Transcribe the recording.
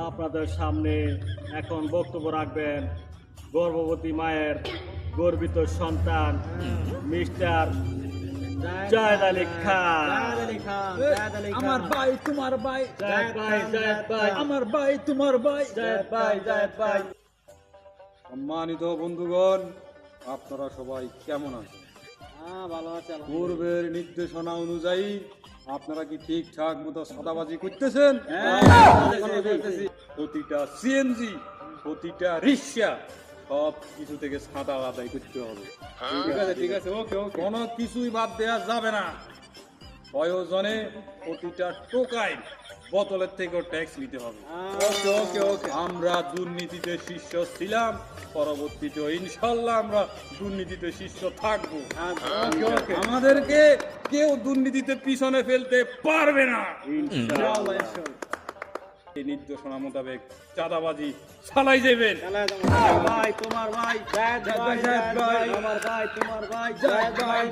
আপনাদের সামনে এখন বক্তব্য রাখবেন গর্ভবতী মায়ের গর্বিত সন্তান মিস্টার জায়েদ আলী খান। আমার ভাই তোমার ভাই, জায়েদ ভাই, জায়েদ ভাই, আমার ভাই তোমার ভাই। জায়েদ ভাই, জায়েদ ভাই। সম্মানিত বন্ধুগণ, আপনারা সবাই কেমন আছেন? ভালো আছে পূর্বের নির্দেশনা অনুযায়ী আপনারা কি ঠিকঠাক মতো সাদাবাজি করতেছেন? প্রতিটা সিএনজি, প্রতিটা রিক্সা সব কিছু থেকে সাদা আদায় করতে হবে। ঠিক আছে, ওকে ওকে। কোনো কিছুই বাদ দেওয়া যাবে না। প্রয়োজনে প্রতিটা টোকায় বোতলের থেকেও ট্যাক্স নিতে হবে। ওকে ওকে ওকে। আমরা দুর্নীতিতে শীর্ষ ছিলাম, পরবর্তীতে ইনশাল্লাহ আমরা দুর্নীতিতে শীর্ষ থাকবো। ওকে ওকে। আমাদেরকে কেউ দুর্নীতিতে পিছনে ফেলতে পারবে না। এই নির্দেশনা মোতাবেক চাঁদাবাজি চালাই যাবেন। ভাই তোমার ভাই, জায়েদ ভাই, জায়েদ ভাই, আমার ভাই তোমার ভাই, জায়েদ ভাই।